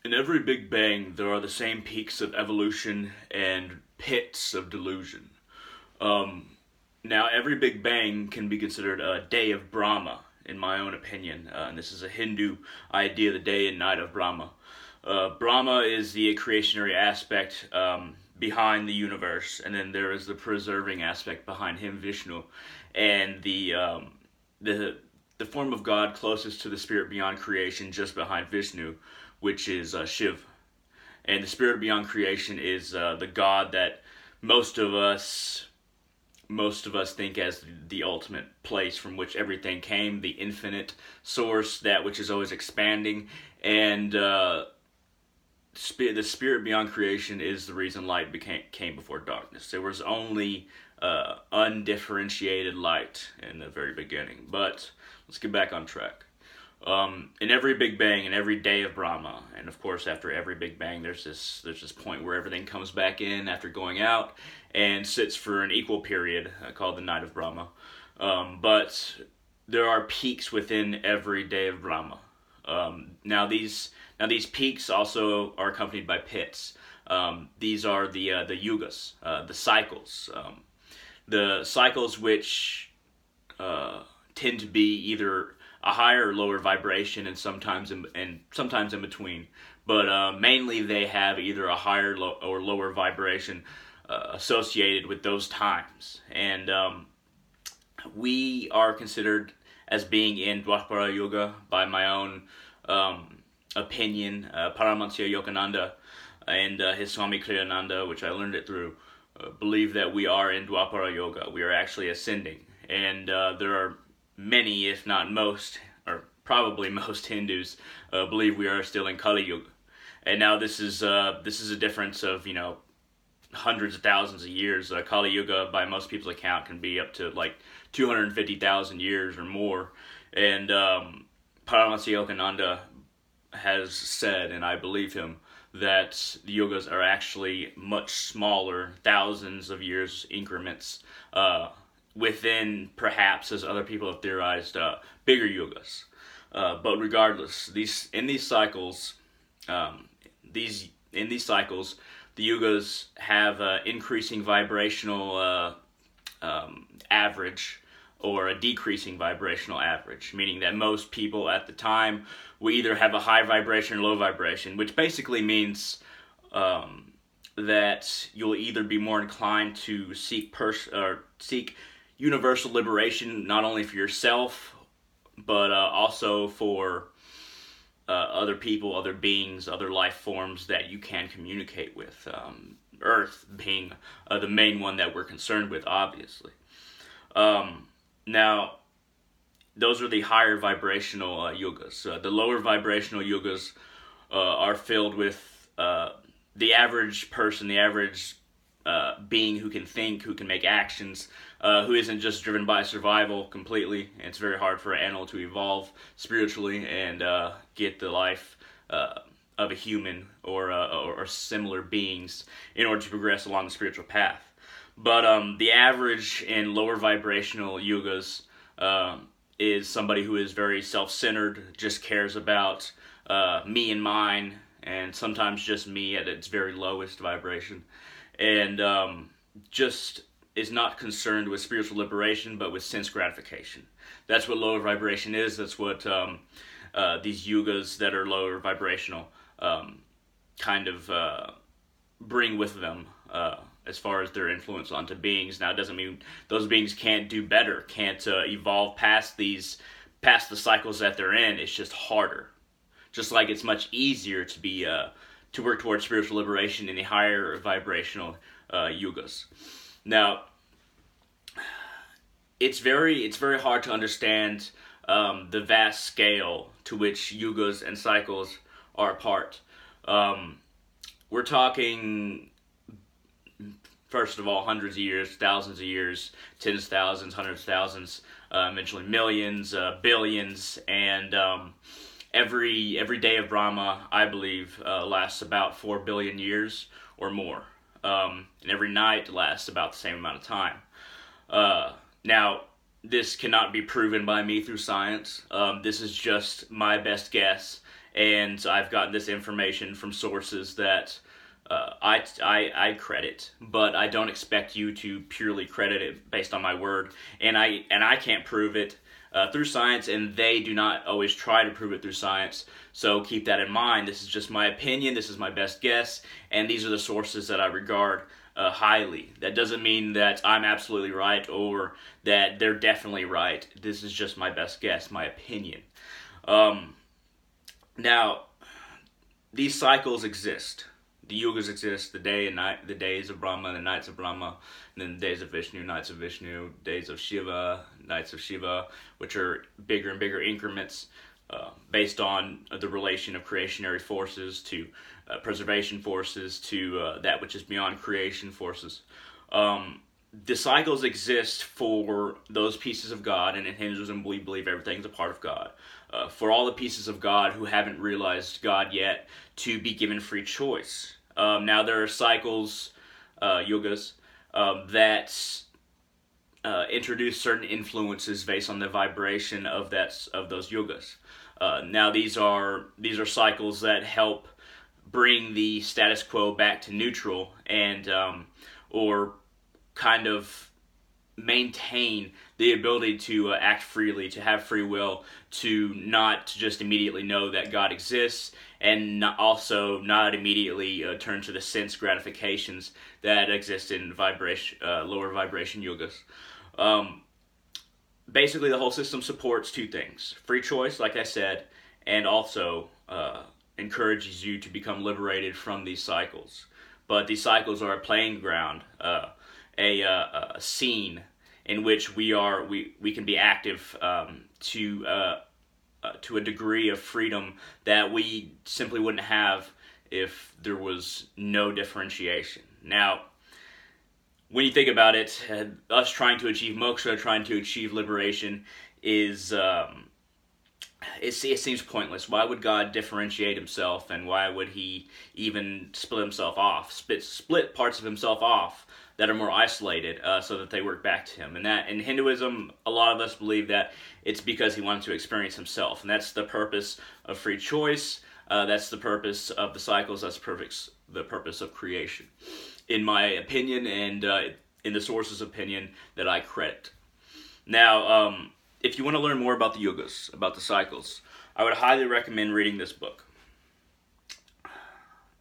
In every Big Bang, there are the same peaks of evolution and pits of delusion. Um, Now, every Big Bang can be considered a day of Brahma, in my own opinion. And this is a Hindu idea, the day and night of Brahma. Brahma is the creationary aspect behind the universe, and then there is the preserving aspect behind him, Vishnu, and the form of God closest to the spirit beyond creation, just behind Vishnu, which is Shiv. And the spirit beyond creation is the God that most of us think as the ultimate place from which everything came, the infinite source, that which is always expanding, and the spirit beyond creation is the reason light came before darkness. There was only undifferentiated light in the very beginning. But let's get back on track. In every Big Bang, in every day of Brahma, and of course after every Big Bang there's this point where everything comes back in after going out and sits for an equal period called the night of Brahma. But there are peaks within every day of Brahma. Now these peaks also are accompanied by pits. These are the Yugas, the cycles. The cycles which tend to be either a higher or lower vibration, and sometimes in between. But mainly they have either a higher or lower vibration associated with those times. And we are considered as being in Dwapara Yuga by my own opinion. Paramahansa Yogananda and his Swami Kriyananda, which I learned it through, believe that we are in Dwapara Yoga. We are actually ascending. And there are many, if not most, or probably most Hindus believe we are still in Kali Yuga. And now this is a difference of, hundreds of thousands of years. Kali Yuga, by most people's account, can be up to like 250,000 years or more. And Paramahansa Yogananda has said, and I believe him, that the yugas are actually much smaller, thousands of years increments, within, perhaps, as other people have theorized, bigger yugas. But regardless, in these cycles, the yugas have increasing vibrational average, or a decreasing vibrational average, meaning that most people at the time will either have a high vibration or low vibration, which basically means that you'll either be more inclined to seek universal liberation, not only for yourself, but also for other people, other beings, other life forms that you can communicate with. Earth being the main one that we're concerned with, obviously. Now, those are the higher vibrational yugas. The lower vibrational yugas are filled with the average person, the average being who can think, who can make actions, who isn't just driven by survival completely. It's very hard for an animal to evolve spiritually and get the life of a human or similar beings in order to progress along the spiritual path. But the average in lower vibrational yugas is somebody who is very self-centered, just cares about me and mine, and sometimes just me at its very lowest vibration, and just is not concerned with spiritual liberation, but with sense gratification. That's what lower vibration is. That's what these yugas that are lower vibrational kind of bring with them as far as their influence onto beings. Now, it doesn't mean those beings can't do better, can't evolve past the cycles that they're in. It's just harder. Just like it's much easier to work towards spiritual liberation in the higher vibrational yugas. Now, it's very hard to understand the vast scale to which yugas and cycles are apart. We're talking, first of all, hundreds of years, thousands of years, tens of thousands, hundreds of thousands, eventually millions, billions, and every day of Brahma, I believe, lasts about 4 billion years or more. And every night lasts about the same amount of time. Now, this cannot be proven by me through science. This is just my best guess and I've gotten this information from sources that I credit, but I don't expect you to purely credit it based on my word, and I can't prove it through science, and they do not always try to prove it through science. So keep that in mind. This is just my opinion. This is my best guess, and these are the sources that I regard highly. That doesn't mean that I'm absolutely right or that they're definitely right. This is just my best guess, my opinion. Now, these cycles exist. The yugas exist, the day and night, the days of Brahma, the nights of Brahma, and then the days of Vishnu, nights of Vishnu, days of Shiva, nights of Shiva, which are bigger and bigger increments based on the relation of creationary forces to preservation forces to that which is beyond creation forces. The cycles exist for those pieces of God, and in Hinduism we believe everything's a part of God. For all the pieces of God who haven't realized God yet, to be given free choice. Now there are cycles, yugas, that introduce certain influences based on the vibration of those yugas. Now these are cycles that help bring the status quo back to neutral and or kind of maintain the ability to act freely, to have free will, to not just immediately know that God exists, and also not immediately turn to the sense gratifications that exist in lower vibration yugas. Basically, the whole system supports two things: free choice, like I said, and also encourages you to become liberated from these cycles. But these cycles are a playing ground, a scene in which we can be active to a degree of freedom that we simply wouldn't have if there was no differentiation. Now, when you think about it, us trying to achieve moksha, trying to achieve liberation, is it seems pointless. Why would God differentiate himself, and why would he even split himself off, split parts of himself off that are more isolated so that they work back to him? And that in Hinduism, a lot of us believe that it's because he wanted to experience himself, and that's the purpose of free choice. That's the purpose of the cycles. That's the purpose of creation, in my opinion, and in the source's opinion that I credit. Now, if you want to learn more about the yugas, about the cycles, I would highly recommend reading this book.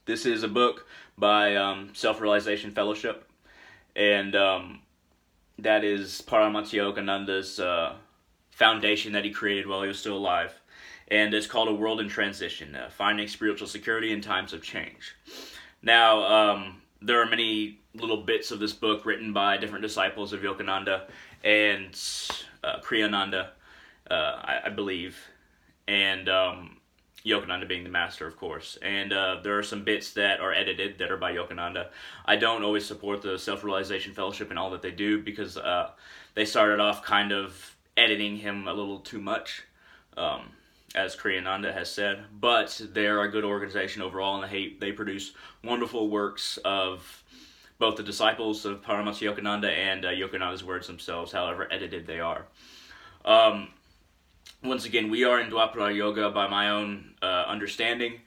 This is a book by Self-Realization Fellowship, and that is Paramahansa foundation that he created while he was still alive. And it's called A World in Transition, Finding Spiritual Security in Times of Change. Now, there are many little bits of this book written by different disciples of Yogananda and Kriyananda, I believe, and Yogananda being the master, of course. And there are some bits that are edited that are by Yogananda. I don't always support the Self-Realization Fellowship and all that they do, because they started off kind of editing him a little too much, as Kriyananda has said. But they're a good organization overall, and they produce wonderful works of both the disciples of Paramahansa Yogananda and Yogananda's words themselves, however edited they are. Once again, we are in Dwapara Yoga by my own understanding.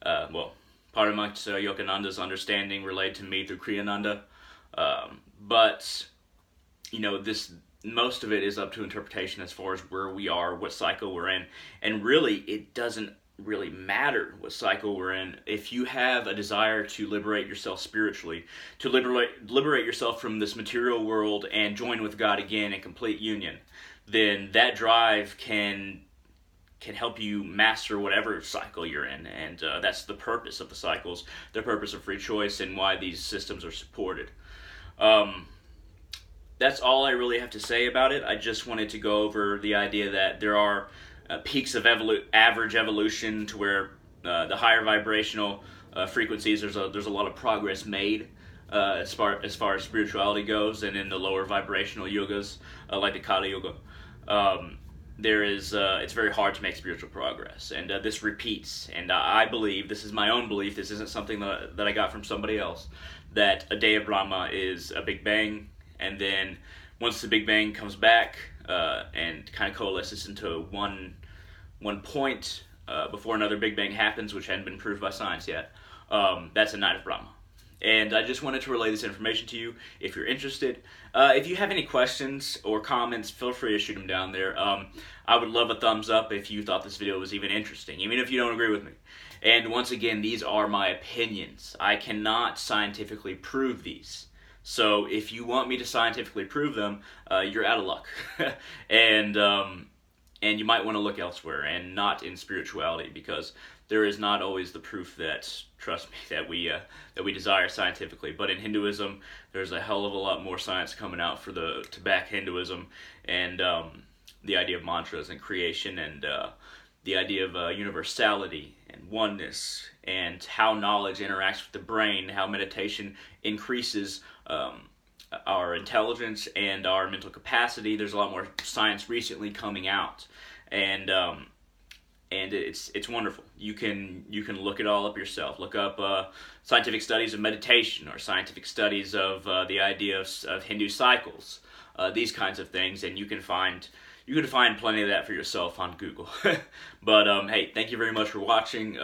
Paramahansa Yogananda's understanding relayed to me through Kriyananda. But, most of it is up to interpretation as far as where we are, what cycle we're in. And really, it doesn't really matter what cycle we're in. If you have a desire to liberate yourself spiritually, to liberate yourself from this material world and join with God again in complete union, then that drive can help you master whatever cycle you're in. And that's the purpose of the cycles, the purpose of free choice, and why these systems are supported. That's all I really have to say about it. I just wanted to go over the idea that there are peaks of average evolution, to where the higher vibrational frequencies, there's a lot of progress made as far as spirituality goes, and in the lower vibrational yugas, like the Kali Yuga, it's very hard to make spiritual progress, and this repeats. And I believe, this is my own belief, this isn't something that I got from somebody else, that a day of Brahma is a Big Bang, and then once the Big Bang comes back and kind of coalesces into one point, before another Big Bang happens, which hadn't been proved by science yet. That's a night of Brahma. And I just wanted to relay this information to you if you're interested. If you have any questions or comments, feel free to shoot them down there. I would love a thumbs up if you thought this video was even interesting, even if you don't agree with me. And once again, these are my opinions. I cannot scientifically prove these. So if you want me to scientifically prove them, you're out of luck. And you might want to look elsewhere and not in spirituality, because there is not always the proof that, trust me, that we desire scientifically. But in Hinduism, there's a hell of a lot more science coming out to back Hinduism, and the idea of mantras and creation, and the idea of universality and oneness, and how knowledge interacts with the brain, how meditation increases our intelligence and our mental capacity. There's a lot more science recently coming out, and it's wonderful. You can look it all up yourself. Look up scientific studies of meditation, or scientific studies of the idea of Hindu cycles, these kinds of things, and you can find plenty of that for yourself on Google. But hey, thank you very much for watching.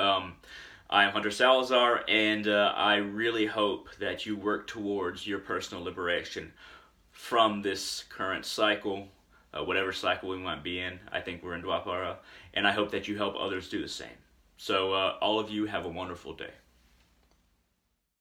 I am Hunter Salazar, and I really hope that you work towards your personal liberation from this current cycle, whatever cycle we might be in. I think we're in Dwapara, and I hope that you help others do the same. So all of you have a wonderful day.